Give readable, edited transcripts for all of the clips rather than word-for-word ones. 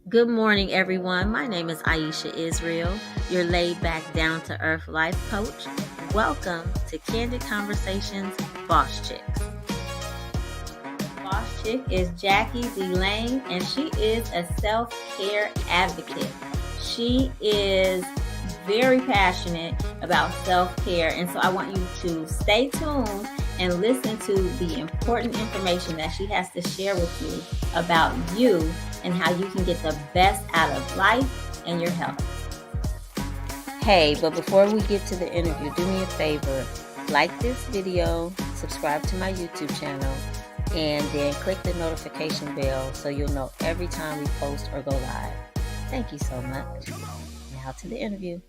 Good morning, everyone. My name is Aisha Israel, your laid back, down to earth life coach. Welcome to Candid Conversations Boss Chicks. Boss Chick is Jackie DeLane, and she is a self-care advocate. She is very passionate about self-care, and so I want you to stay tuned and listen to the important information that she has to share with you about you and how you can get the best out of life and your health. Hey, but before we get to the interview, do me a favor, like this video, subscribe to my YouTube channel, and then click the notification bell so you'll know every time we post or go live. Thank you so much. Now to the interview.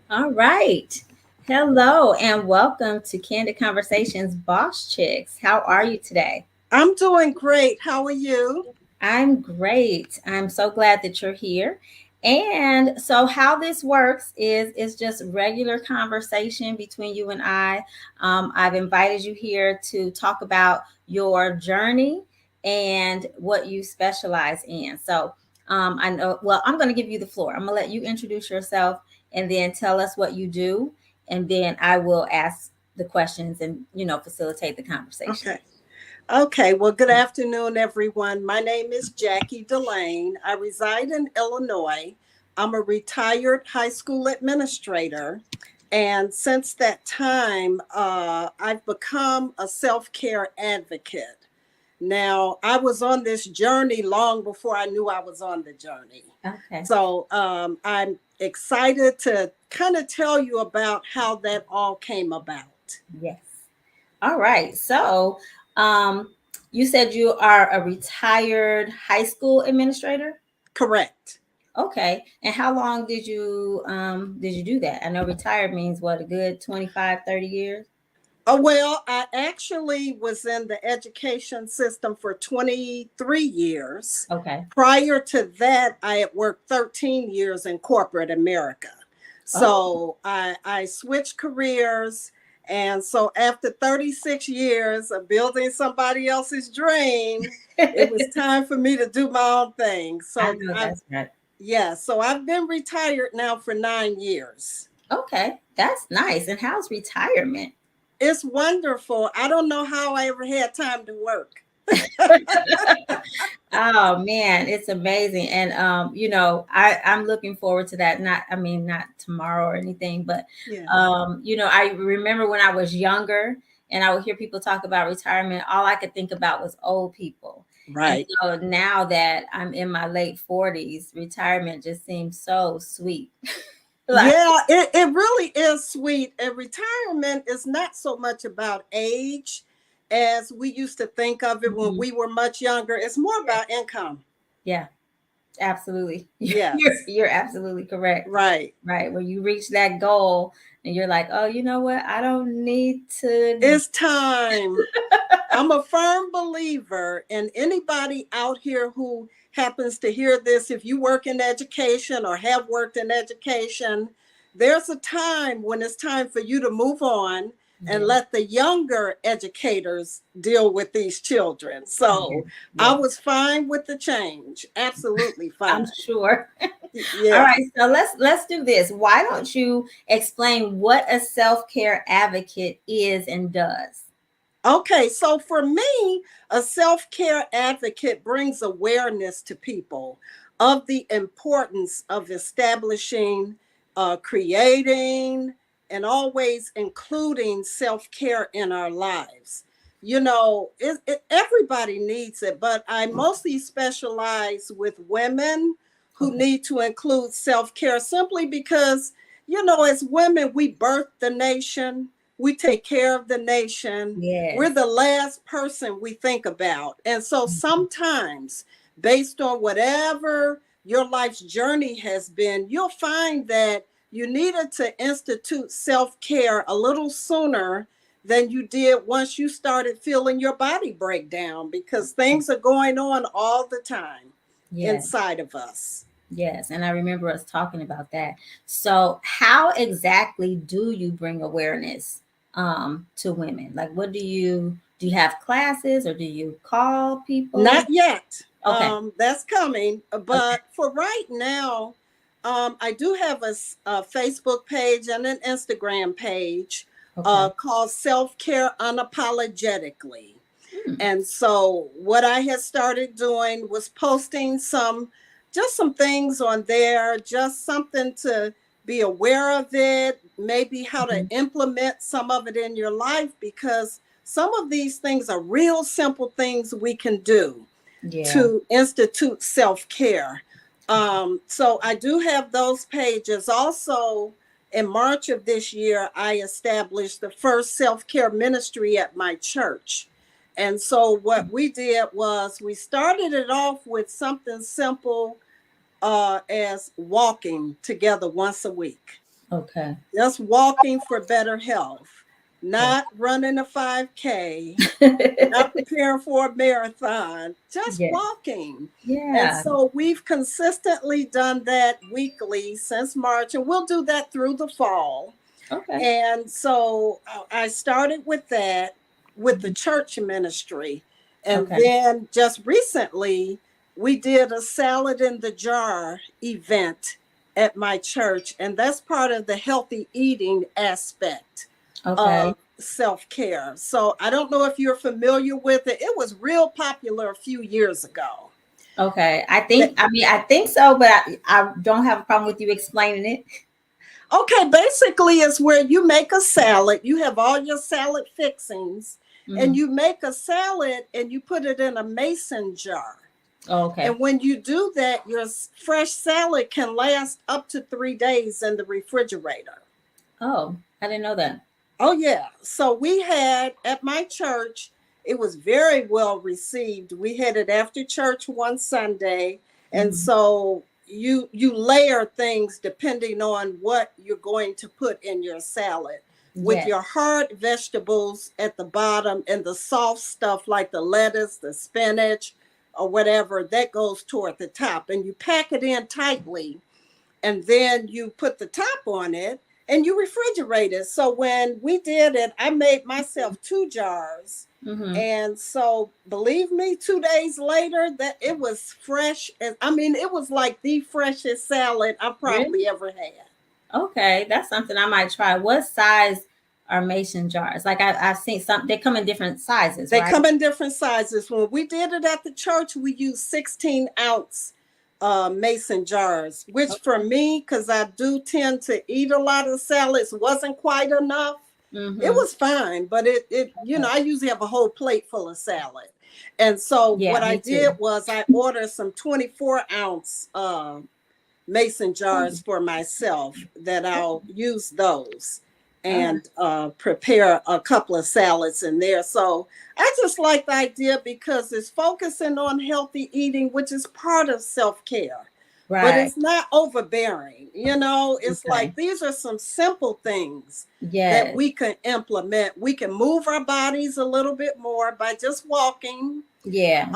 All right. Hello and welcome to Candid Conversations Boss Chicks. How are you today? I'm doing great. How are you? I'm great. I'm so glad that you're here. And so how this works is just regular conversation between you and I. I've invited you here to talk about your journey and what you specialize in. So I know, well, I'm going to give you the floor. I'm going to let you introduce yourself and then tell us what you do. And then I will ask the questions and, facilitate the conversation. Okay. Well, good afternoon, everyone. My name is Jackie DeLane. I reside in Illinois. I'm a retired high school administrator. And since that time, I've become a self-care advocate. Now, I was on this journey long before I knew I was on the journey. Okay. So I'm excited to kind of tell you about how that all came about. Yes. All right. So you said you are a retired high school administrator? Correct. Okay. And how long did you do that? I know retired means what, a good 25, 30 years? Oh, well, I actually was in the education system for 23 years. Okay. Prior to that, I had worked 13 years in corporate America. So I switched careers. And so after 36 years of building somebody else's dream, it was time for me to do my own thing. So I know that's right. Yeah, so I've been retired now for 9 years. Okay, that's nice. And how's retirement? It's wonderful. I don't know how I ever had time to work. Oh man, it's amazing. And I'm looking forward to that. Not tomorrow or anything, but Yeah. I remember when I was younger and I would hear people talk about retirement, all I could think about was old people. Right. And so now that I'm in my late 40s, retirement just seems so sweet. Yeah, it really is sweet. And retirement is not so much about age as we used to think of it when we were much younger. It's more about income. Yeah, absolutely. Yes. You're absolutely correct. Right. When you reach that goal and you're like, oh, you know what? I don't need to. It's time. I'm a firm believer, and anybody out here who happens to hear this, if you work in education or have worked in education, there's a time when it's time for you to move on and let the younger educators deal with these children. So I was fine with the change. Absolutely fine. I'm sure. Yeah. All right. So let's do this. Why don't you explain what a self-care advocate is and does? Okay, so for me, a self-care advocate brings awareness to people of the importance of establishing, creating, and always including self-care in our lives. Everybody needs it, but I mostly specialize with women who need to include self-care simply because, as women, we birth the nation, we take care of the nation. We're Yes. the last person we think about. And so sometimes, based on whatever your life's journey has been, you'll find that you needed to institute self-care a little sooner than you did once you started feeling your body break down, because things are going on all the time Yes. inside of us. Yes. And I remember us talking about that. So how exactly do you bring awareness to women? Like what do you have classes or do you call people? Not yet. Okay. That's coming. Okay. But for right now, I do have a Facebook page and an Instagram page Okay. called Self-Care Unapologetically. Hmm. And so what I had started doing was posting some things on there, just something to be aware of it, maybe how to Mhm. implement some of it in your life, because some of these things are real simple things we can do Yeah. to institute self-care. So I do have those pages. Also, in March of this year, I established the first self-care ministry at my church. And so what we did was we started it off with something simple as walking together once a week. Okay. Just walking for better health, Okay. not running a 5K, not preparing for a marathon, just Yeah. walking. And Yeah. so we've consistently done that weekly since March, and we'll do that through the fall. Okay. And so I started with that with the Mhm. church ministry. And Okay. then just recently, we did a salad in the jar event at my church. And that's part of the healthy eating aspect Okay. of self care. So I don't know if you're familiar with it. It was real popular a few years ago. Okay. That, I think so, but I don't have a problem with you explaining it. Okay, basically, it's where you make a salad. You have all your salad fixings, and Mhm. you make a salad and you put it in a mason jar. Okay. And when you do that, your fresh salad can last up to 3 days in the refrigerator. Oh, I didn't know that. Oh, yeah. So we had at my church, it was very well received. We had it after church one Sunday. And Mhm. so you layer things depending on what you're going to put in your salad, with Yes. your hard vegetables at the bottom and the soft stuff like the lettuce, the spinach, or whatever that goes toward the top. And you pack it in tightly, and then you put the top on it and you refrigerate it. So when we did it, I made myself 2 jars. Mhm. And so believe me, 2 days later, that it was fresh. I mean, it was like the freshest salad I Really? probably ever had. Okay, that's something I might try. What size are mason jars? Like I've seen some. They come in different sizes, They right? come in different sizes. When we did it at the church, we used 16-ounce mason jars, which for Okay. me, because I do tend to eat a lot of salads, wasn't quite enough. It Mhm. was fine, but Okay. I usually have a whole plate full of salad. And so Yeah, what I me did too. was I ordered some 24-ounce mason jars for myself, that I'll use those All right. and prepare a couple of salads in there. So I just like the idea because it's focusing on healthy eating, which is part of self care, but Right. it's not overbearing. It's Okay. like these are some simple things that Yes. we can implement. We can move our bodies a little bit more by just walking. Yeah.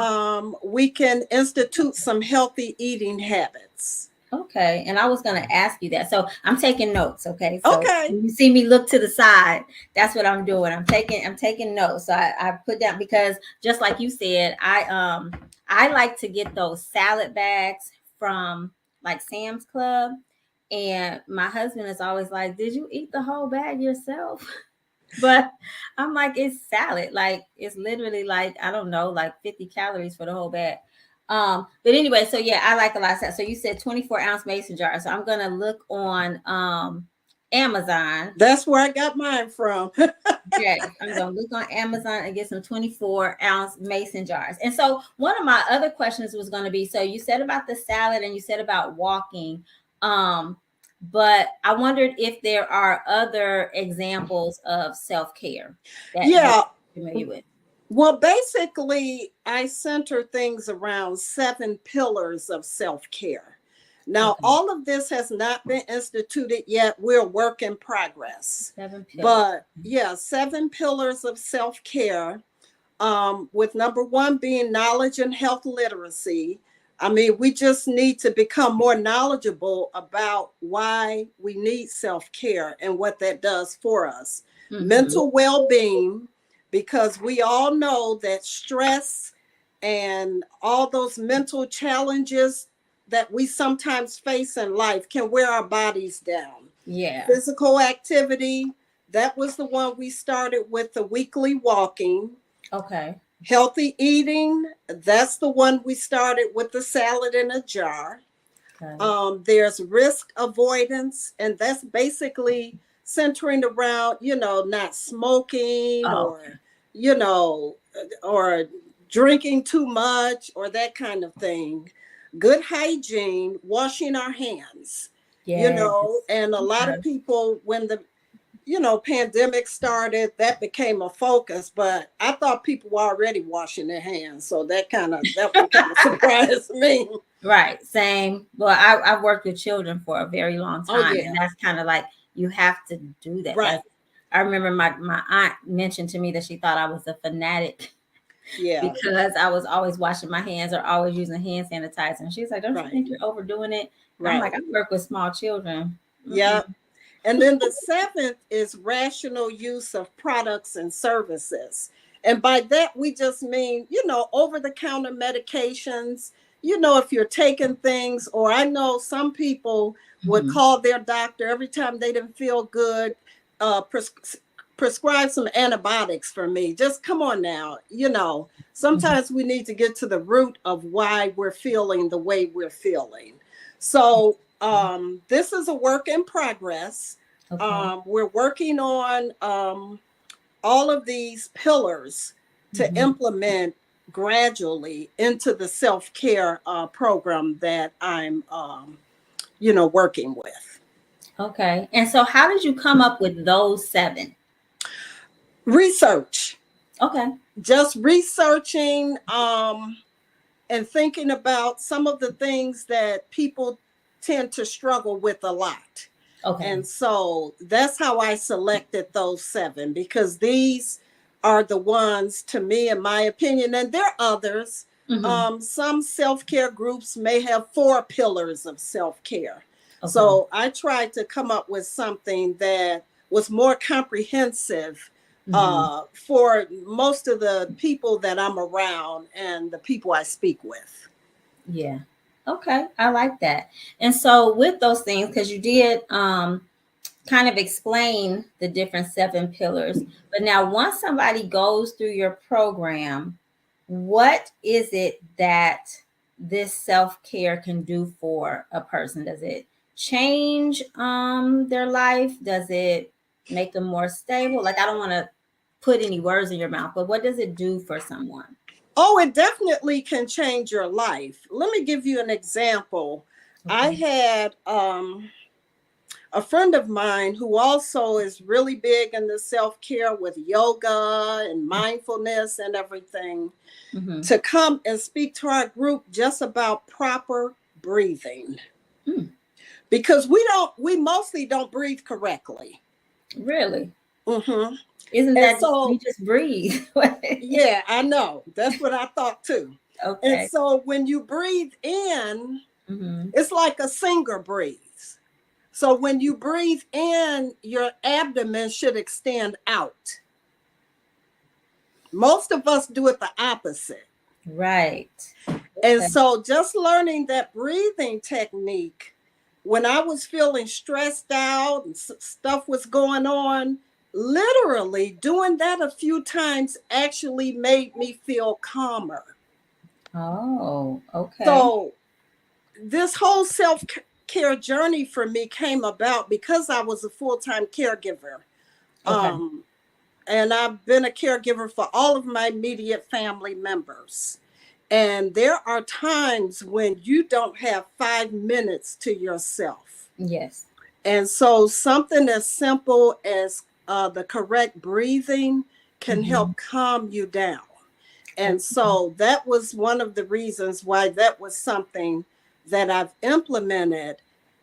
We can institute some healthy eating habits. Okay. And I was gonna ask you that. So I'm taking notes. Okay. So Okay. when you see me look to the side, that's what I'm doing. I'm taking notes. So I put down because just like you said, I like to get those salad bags from like Sam's Club. And my husband is always like, did you eat the whole bag yourself? But I'm like, it's salad. Like it's literally like, I don't know, like 50 calories for the whole bag. But anyway, so yeah, I like a lot of salad. So you said 24-ounce mason jar. So I'm gonna look on Amazon. That's where I got mine from. Okay, I'm gonna look on Amazon and get some 24-ounce mason jars. And so one of my other questions was gonna be, so you said about the salad and you said about walking, but I wondered if there are other examples of self-care that Yeah. you're familiar with. Well, basically, I center things around 7 pillars of self-care. Now, Okay. all of this has not been instituted yet. We're a work in progress. 7 pillars. But yeah, 7 pillars of self-care, with number 1 being knowledge and health literacy. I mean, we just need to become more knowledgeable about why we need self-care and what that does for us. Mhm. Mental well-being, because we all know that stress and all those mental challenges that we sometimes face in life can wear our bodies down. Yeah. Physical activity, that was the one we started with, the weekly walking. Okay. Healthy eating, that's the one we started with, the salad in a jar. Okay. There's risk avoidance, and that's basically centering around, not smoking Oh, or drinking too much or that kind of thing. Good hygiene, washing our hands, yes. and a lot of people, when the pandemic started, that became a focus, but I thought people were already washing their hands. So that one kind of surprised me. Right. Same. Well, I've worked with children for a very long Oh, time, yeah. and that's kind of like you have to do that. Right. I remember my aunt mentioned to me that she thought I was a fanatic Yeah. because I was always washing my hands or always using hand sanitizer. And she's like, "Don't you Right. think you're overdoing it?" And I'm like, Right. "I work with small children." Yeah. And then the 7th is rational use of products and services. And by that, we just mean, over the counter medications, if you're taking things, or I know some people would Mhm. call their doctor every time they didn't feel good, prescribe some antibiotics for me. Just come on now. Sometimes we need to get to the root of why we're feeling the way we're feeling. So this is a work in progress. Okay. We're working on all of these pillars to Mhm. implement gradually into the self-care program that I'm, working with. Okay. And so how did you come up with those 7? Research. Okay. Just researching and thinking about some of the things that people tend to struggle with a lot. Okay. And so that's how I selected those 7, because these are the ones, to me, in my opinion, and there are others. Mhm. Some self-care groups may have 4 pillars of self-care. Okay. So I tried to come up with something that was more comprehensive for most of the people that I'm around and the people I speak with. Yeah. Okay. I like that. And so with those things, because you did kind of explain the different 7 pillars, but now once somebody goes through your program, what is it that this self-care can do for a person? Does it change their life? Does it make them more stable? Like, I don't want to put any words in your mouth, but what does it do for someone? Oh, it definitely can change your life. Let me give you an example. I had a friend of mine who also is really big in the self-care with yoga and mindfulness and everything, to come and speak to our group just about proper breathing. Because we mostly don't breathe correctly. Really? Mm-hmm. Isn't And that so, you just breathe? yeah, I know. That's what I thought too. And Okay. so when you breathe in, Mhm. it's like a singer breathes. So when you breathe in, your abdomen should extend out. Most of us do it the opposite. Right. And Okay. so just learning that breathing technique, when I was feeling stressed out and stuff was going on, literally doing that a few times actually made me feel calmer. Oh, okay. So this whole self self-care journey for me came about because I was a full-time caregiver. Okay. And I've been a caregiver for all of my immediate family members. And there are times when you don't have 5 minutes to yourself. Yes. And so something as simple as the correct breathing can Mm-hmm. help calm you down. And Okay. so that was one of the reasons why that was something that I've implemented,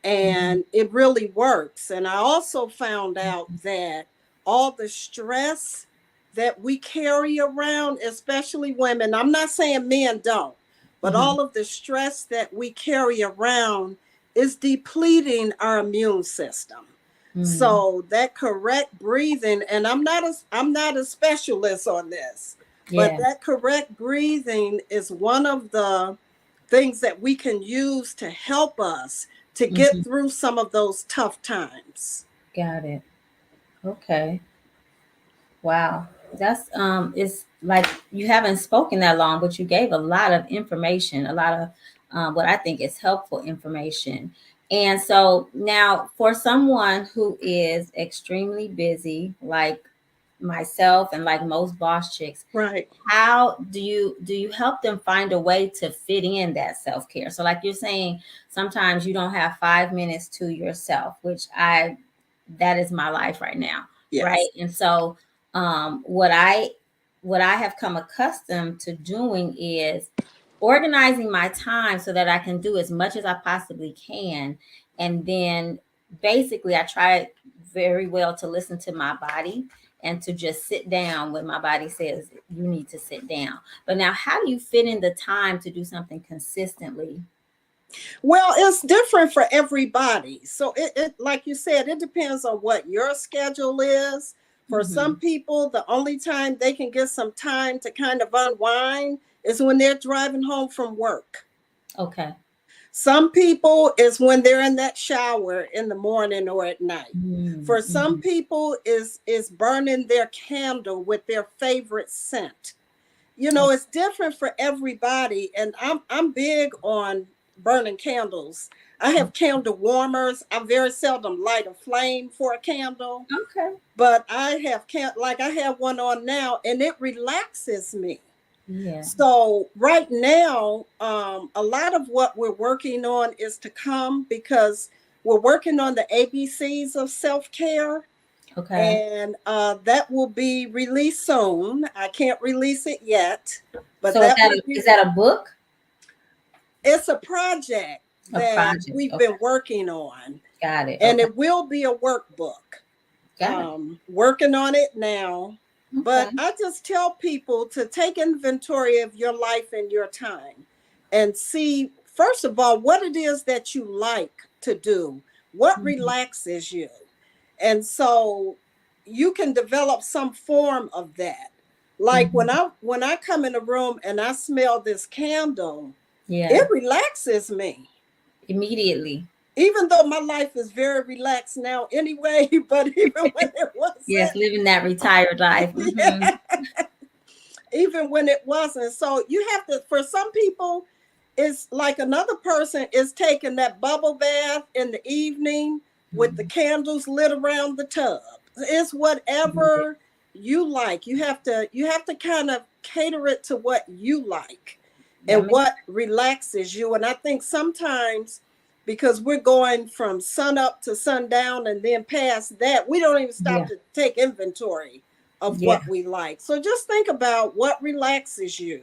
Mm-hmm. and it really works. And I also found out that all the stress that we carry around, especially women, I'm not saying men don't, but Mm-hmm. all of the stress that we carry around is depleting our immune system. Mm-hmm. So that correct breathing, and I'm not a specialist on this, but Yeah. that correct breathing is one of the things that we can use to help us to Mm-hmm. get through some of those tough times. Got it. Okay. Wow. That's it's like you haven't spoken that long, but you gave a lot of information, a lot of what I think is helpful information. And so now for someone who is extremely busy, like myself and like most boss chicks, Right. how do you help them find a way to fit in that self-care? So like you're saying, sometimes you don't have 5 minutes to yourself, which I that is my life right now, right? Yes. And so what I have come accustomed to doing is organizing my time so that I can do as much as I possibly can. And then basically I try very well to listen to my body and to just sit down when my body says you need to sit down. But now, how do you fit in the time to do something consistently? Well, it's different for everybody. So like you said, it depends on what your schedule is. For some Hmm. people, the only time they can get some time to kind of unwind is when they're driving home from work. Okay. Some people is when they're in that shower in the morning or at night. For some Mm-hmm. people is burning their candle with their favorite scent. You know, it's different for everybody, and I'm big on burning candles. I have candle warmers. I very seldom light a flame for a candle, Okay. but like I have one on now, and it relaxes me. Yeah. So right now, a lot of what we're working on is to come because we're working on the ABCs of self-care, Okay. and that will be released soon. I can't release it yet, but So is that that will is be. that a book? It's a project A that project. we've Okay. been working on, Got it. and Okay. it will be a workbook. Got it. Working on it now. Okay. But I just tell people to take inventory of your life and your time and see, first of all, what it is that you like to do, what Mhm. relaxes you. And so you can develop some form of that. Like Mhm. when I come in a room and I smell this candle, Yeah. it relaxes me, Immediately. even though my life is very relaxed now anyway, but even when it Yes, wasn't, living that retired life. Hmm. yeah, even when it wasn't. So you have to, for some people, it's like another person is taking that bubble bath in the evening with the candles lit around the tub. It's whatever you like. You have to kind of cater it to what you like That and makes what relaxes you. And I think sometimes because we're going from sun up to sundown and then past that, we don't even stop yeah, to take inventory of yeah, what we like. So just think about what relaxes you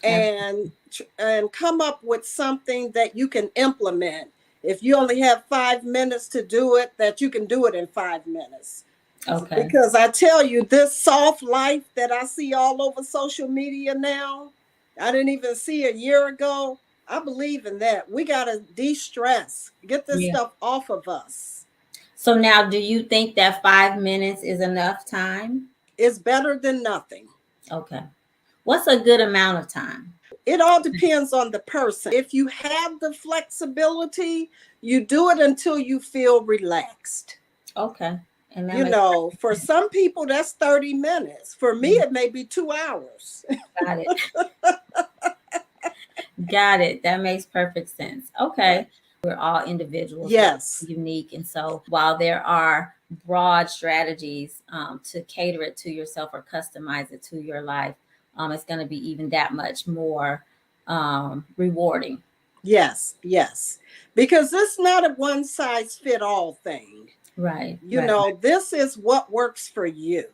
absolutely. and come up with something that you can implement. If you only have 5 minutes to do it, that you can do it in 5 minutes. Okay. Because I tell you, this soft life that I see all over social media now, I didn't even see a year ago. I believe in that. We got to de stress, get this Yeah. stuff off of us. So now, do you think that 5 minutes is enough time? It's better than nothing. Okay. What's a good amount of time? It all depends on the person. If you have the flexibility, you do it until you feel relaxed. Okay. And that You makes know, perfect for sense. some people, that's 30 minutes. For me, Mm, it may be 2 hours. got it. Got it. That makes perfect sense. Okay. We're all individuals, Yes. unique. And so while there are broad strategies to cater it to yourself or customize it to your life, it's going to be even that much more rewarding. Yes. Yes. Because it's not a one size fit all thing. Right. You know, this is what works for you.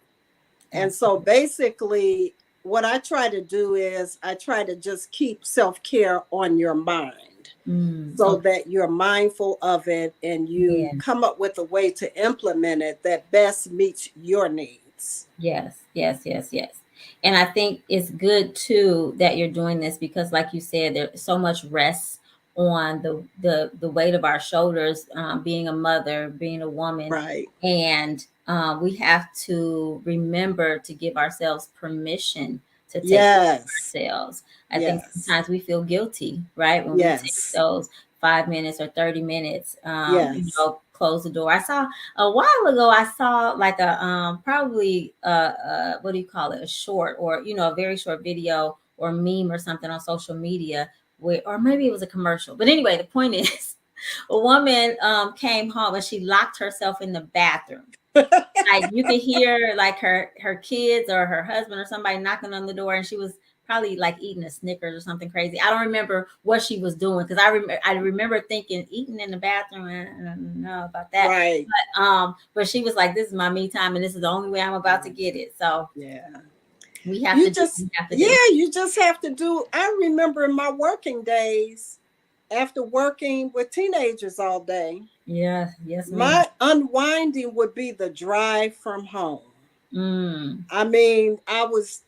And so Absolutely. basically, what I try to do is I try to just keep self care on your mind so Okay. that you're mindful of it and you Yeah. come up with a way to implement it that best meets your needs. Yes, yes, yes, yes. And I think it's good too that you're doing this because, like you said, there's so much rest on the weight of our shoulders, being a mother, being a woman, Right. and we have to remember to give ourselves permission to take care Yes. of ourselves. I think Yes. sometimes we feel guilty, right, when we take Yes. those 5 minutes or 30 minutes, Yes. close the door. I saw a while ago, I saw like a probably what do you call it, a short, or a very short video or meme or something on social media, where, or maybe it was a commercial, but anyway, the point is a woman came home and she locked herself in the bathroom. Like you could hear like her kids or her husband or somebody knocking on the door, and she was probably like eating a Snickers or something crazy. I don't remember what she was doing, because I remember thinking eating in the bathroom. I don't know about that, Right. but she was like, "This is my me time, and this is the only way I'm about to get it." So Yeah. we have You to do. just, We have to yeah, do. you just have to do. I remember in my working days, after working with teenagers all day, Yeah. Yes, ma'am. my unwinding would be the drive from home. Mm, I mean, I was,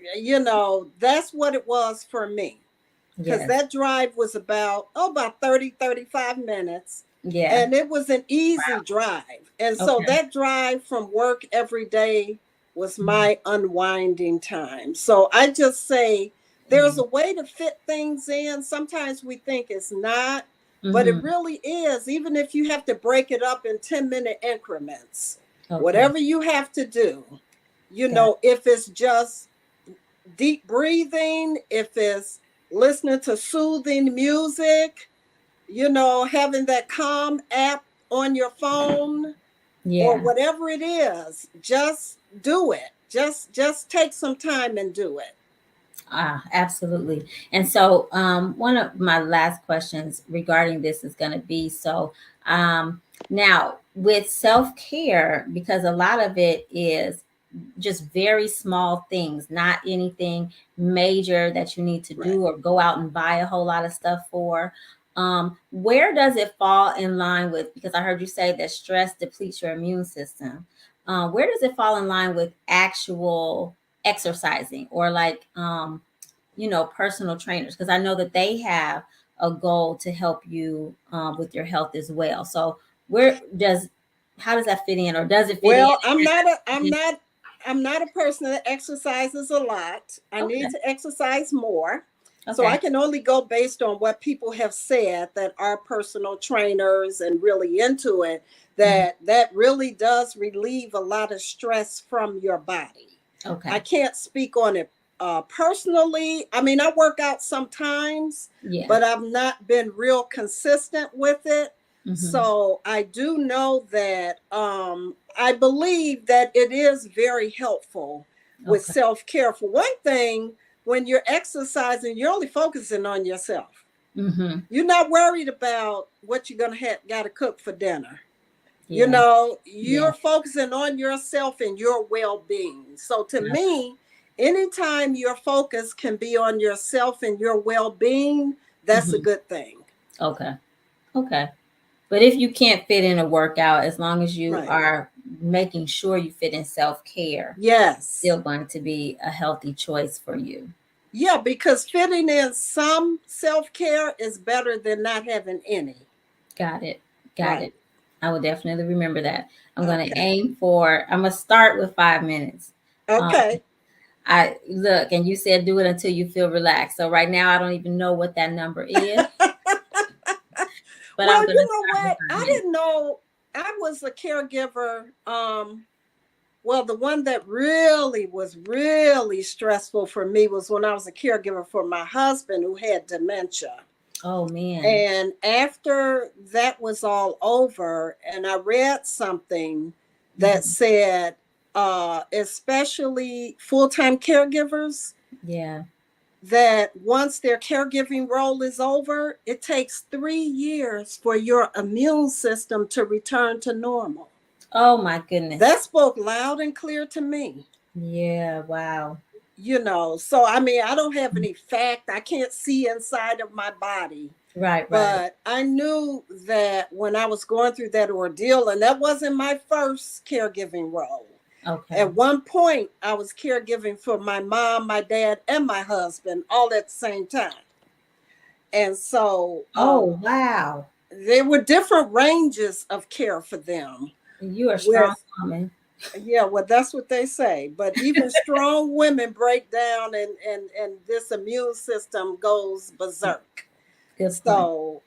that's what it was for me. Because yes. that drive was about 30, 35 minutes. Yeah. And it was an easy Wow. drive. And so Okay. that drive from work every day was Mhm. my unwinding time. So I just say there's Yeah. a way to fit things in. Sometimes we think it's not, but it Mm-hmm. really is, even if you have to break it up in 10-minute increments. Okay. Whatever you have to do, Got. if it's just deep breathing, if it's listening to soothing music, having that calm app on your phone, or Yeah. whatever it is, just do it. Just take some time and do it. Absolutely. And so, one of my last questions regarding this is going to be, so now with self care, because a lot of it is just very small things, not anything major that you need to Right. do or go out and buy a whole lot of stuff for. Where does it fall in line with? Because I heard you say that stress depletes your immune system. Where does it fall in line with actual exercising, or like personal trainers? Because I know that they have a goal to help you with your health as well. So where does how does that fit in, or does it fit in? Well, I'm not a person that exercises a lot. I need Okay. to exercise more. So I Okay. can only go based on what people have said that are personal trainers and really into it, Mhm. that really does relieve a lot of stress from your body. I Okay. can't speak on it personally. I mean, I work out sometimes, Yeah. but I've not been real consistent with it. Hmm. So I do know that I believe that it is very helpful with Okay. self care. For one thing, when you're exercising, you're only focusing on yourself. Hmm. You're not worried about what you're gonna have got to cook for dinner. Yeah. You're Yeah. focusing on yourself and your well-being. So to me, anytime your focus can be on yourself and your well-being, that's a Hmm. good thing. Okay. Okay. But if you can't fit in a workout, as long as you Right. are making sure you fit in self care, Yes. still going to be a healthy choice for you. Yeah, because fitting in some self-care is better than not having any. Got it. Got Right. it. I will definitely remember that. I'm going to Okay. aim for, I'm going to start with 5 minutes. Um, Okay. I look, and you said do it until you feel relaxed. So right now, I don't even know what that number is, but I'm Well, going to you know start with what? five I minutes. didn't know I was a caregiver. Well, the one that really was really stressful for me was when I was a caregiver for my husband who had dementia. Oh man. And after that was all over, and I read something that Mhm. said, especially full time caregivers, Yeah. that once their caregiving role is over, it takes 3 years for your immune system to return to normal. Oh my goodness. That spoke loud and clear to me. Yeah. Wow. So I mean, I don't have any fact, I can't see inside of my body, Right. Right. but I knew that when I was going through that ordeal, and that wasn't my first caregiving role. Okay. At one point, I was caregiving for my mom, my dad, and my husband all at the same time. And so Oh wow. there were different ranges of care for them. You are a strong With woman. Yeah, well, that's what they say. But even strong women break down, and this immune system goes berserk. Good point. So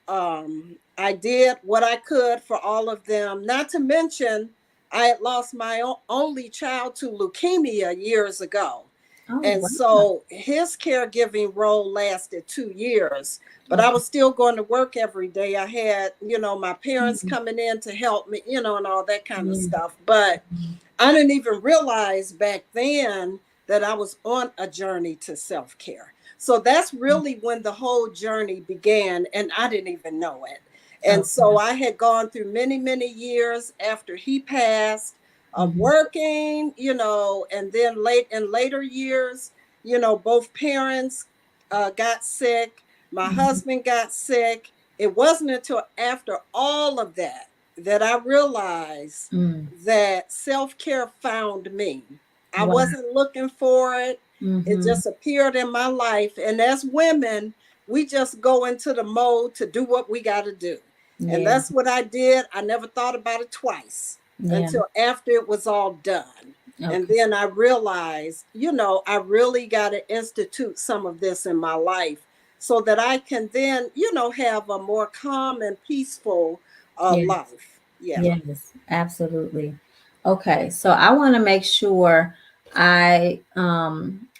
I did what I could for all of them. Not to mention, I had lost my only child to leukemia years ago. Oh And wow. so his caregiving role lasted 2 years, but I Okay. was still going to work every day. I had, my parents Mhm. coming in to help me, and all that kind of Yeah. stuff. But I didn't even realize back then that I was on a journey to self care. So that's really when the whole journey began, and I didn't even know it. And so Okay. I had gone through many, many years after he passed of Mhm. working, and then in later years, both parents got sick. My Mhm. husband got sick. It wasn't until after all of that that I realized Mm. that self care found me. I Wow. wasn't looking for it. It Mhm. just appeared in my life. And as women, we just go into the mode to do what we got to do. And Yeah. that's what I did. I never thought about it twice Yeah. until after it was all done. And Okay. then I realized, I really got to institute some of this in my life so that I can then, have a more calm and peaceful Yeah. life. Yeah. Yes, absolutely. Okay, so I want to make sure I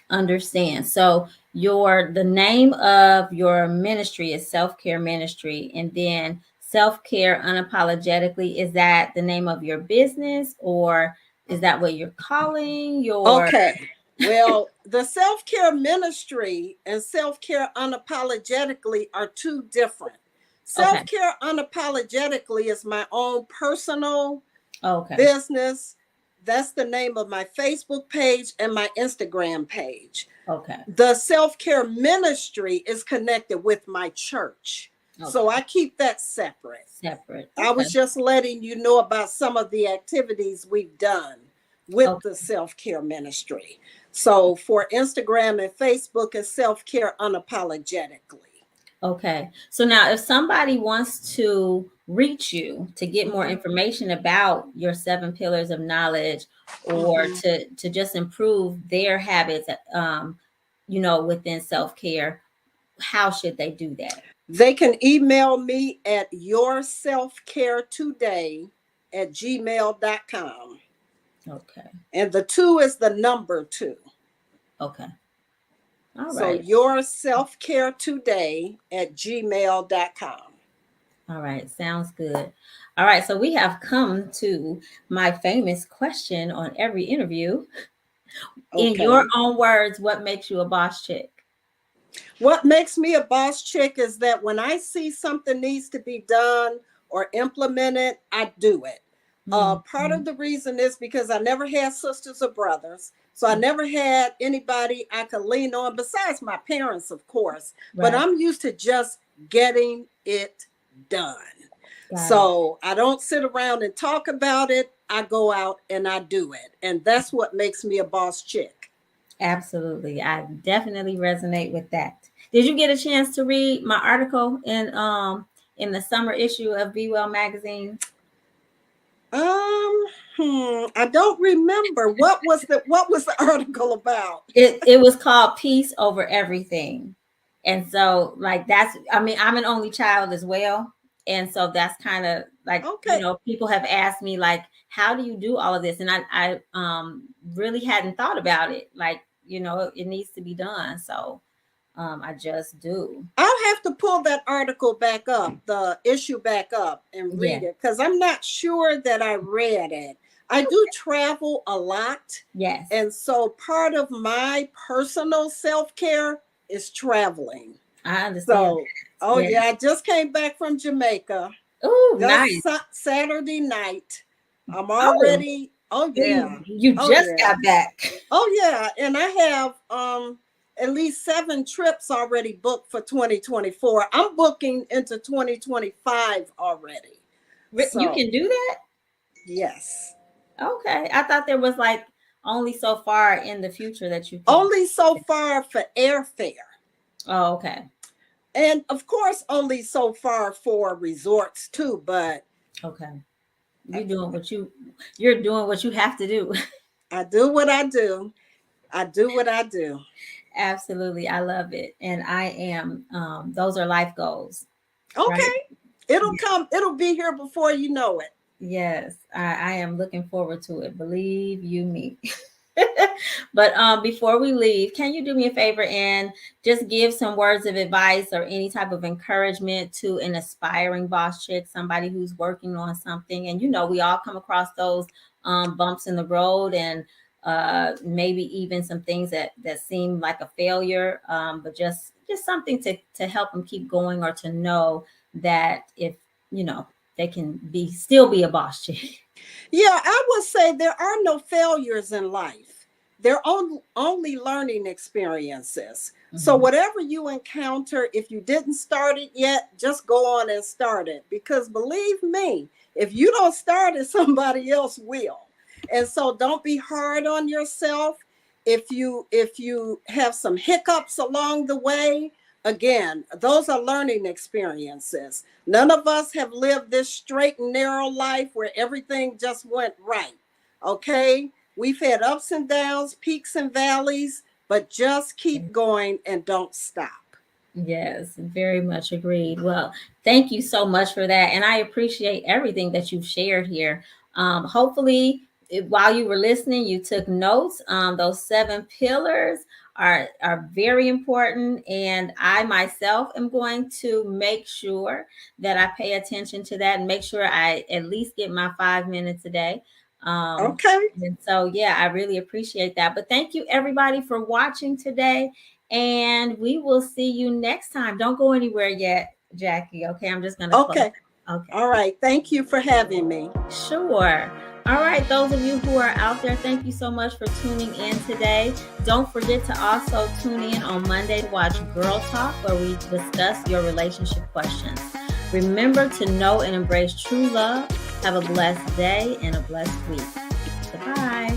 understand. So the name of your ministry is Self-Care Ministry, and then Self-Care Unapologetically, is that the name of your business, or is that what you're calling your? Okay. Well, the self care ministry and self care unapologetically are two different. Self Okay. care unapologetically is my own personal Okay. business. That's the name of my Facebook page and my Instagram page. Okay. The self care ministry is connected with my church. So Okay. I keep that separate. Separate. I Okay. was just letting you know about some of the activities we've done with Okay. the self care ministry. So for Instagram and Facebook, it's self care unapologetically. Okay. So now if somebody wants to reach you to get more Mm-hmm. information about your seven pillars of knowledge, or Mm-hmm. to just improve their habits within self-care, how should they do that? They can email me at yourselfcaretoday@gmail.com. Okay. And the two is the number two. Okay. All So right. yourselfcaretoday@gmail.com. All right. Sounds good. All right. So we have come to my famous question on every interview. In your Okay. own words, what makes you a boss chick? What makes me a boss chick is that when I see something needs to be done or implemented, I do it. Part Mhm. of the reason is because I never had sisters or brothers. So I never had anybody I could lean on besides my parents, of course. But Right. I'm used to just getting it done. Got it. So I don't sit around and talk about it. I go out and I do it. And that's what makes me a boss chick. Absolutely. I definitely resonate with that. Did you get a chance to read my article in the summer issue of Be Well magazine? Um, I don't remember what was the article about. It was called Peace Over Everything. And so like that's, I mean, I'm an only child as well. And so that's kind of like, Okay, people have asked me like, how do you do all of this? And I really hadn't thought about it. Like, it needs to be done. So I just do. I'll I'll have to pull that article back up, the issue back up and read it, because I'm not sure that I read it. I do travel a lot. Yes. And so part of my personal self-care is traveling. I understand. So, I just came back from Jamaica. Oh, nice. Saturday night. I'm already, You just got back. Oh, yeah. And I have at least 7 trips already booked for 2024. I'm booking into 2025 already. So, you can do that? Yes. Okay. I thought there was like only so far in the future that you could. Only so far for airfare. Oh, okay. And of course, only so far for resorts too, but okay. You're doing what you have to do. I do what I do. I do what I do. Absolutely. I love it. And I am, those are life goals. Okay. Right? It'll come. It'll be here before you know it. Yes. I am looking forward to it. Believe you me. But before we leave, can you do me a favor and just give some words of advice or any type of encouragement to an aspiring boss chick, somebody who's working on something? And we all come across those bumps in the road, and maybe even some things that seem like a failure, but just something to help them keep going, or to know that if they can still be a boss chick. Yeah, I would say there are no failures in life. They're only learning experiences. Mm-hmm. So whatever you encounter, if you didn't start it yet, just go on and start it. Because believe me, if you don't start it, somebody else will. And so don't be hard on yourself. If you have some hiccups along the way, again, those are learning experiences. None of us have lived this straight and narrow life where everything just went right. Okay? We've had ups and downs, peaks and valleys, but just keep going and don't stop. Yes, very much agreed. Well, thank you so much for that. And I appreciate everything that you've shared here. Hopefully, while you were listening, you took notes. Those 7 pillars are very important, and I myself am going to make sure that I pay attention to that and make sure I at least get my 5 minutes a day. Okay. And so, I really appreciate that. But thank you, everybody, for watching today, and we will see you next time. Don't go anywhere yet, Jackie. Okay, I'm just going to Okay. All right. Thank you for having me. Sure. All right, those of you who are out there, thank you so much for tuning in today. Don't forget to also tune in on Monday to watch Girl Talk, where we discuss your relationship questions. Remember to know and embrace true love. Have a blessed day and a blessed week. Goodbye.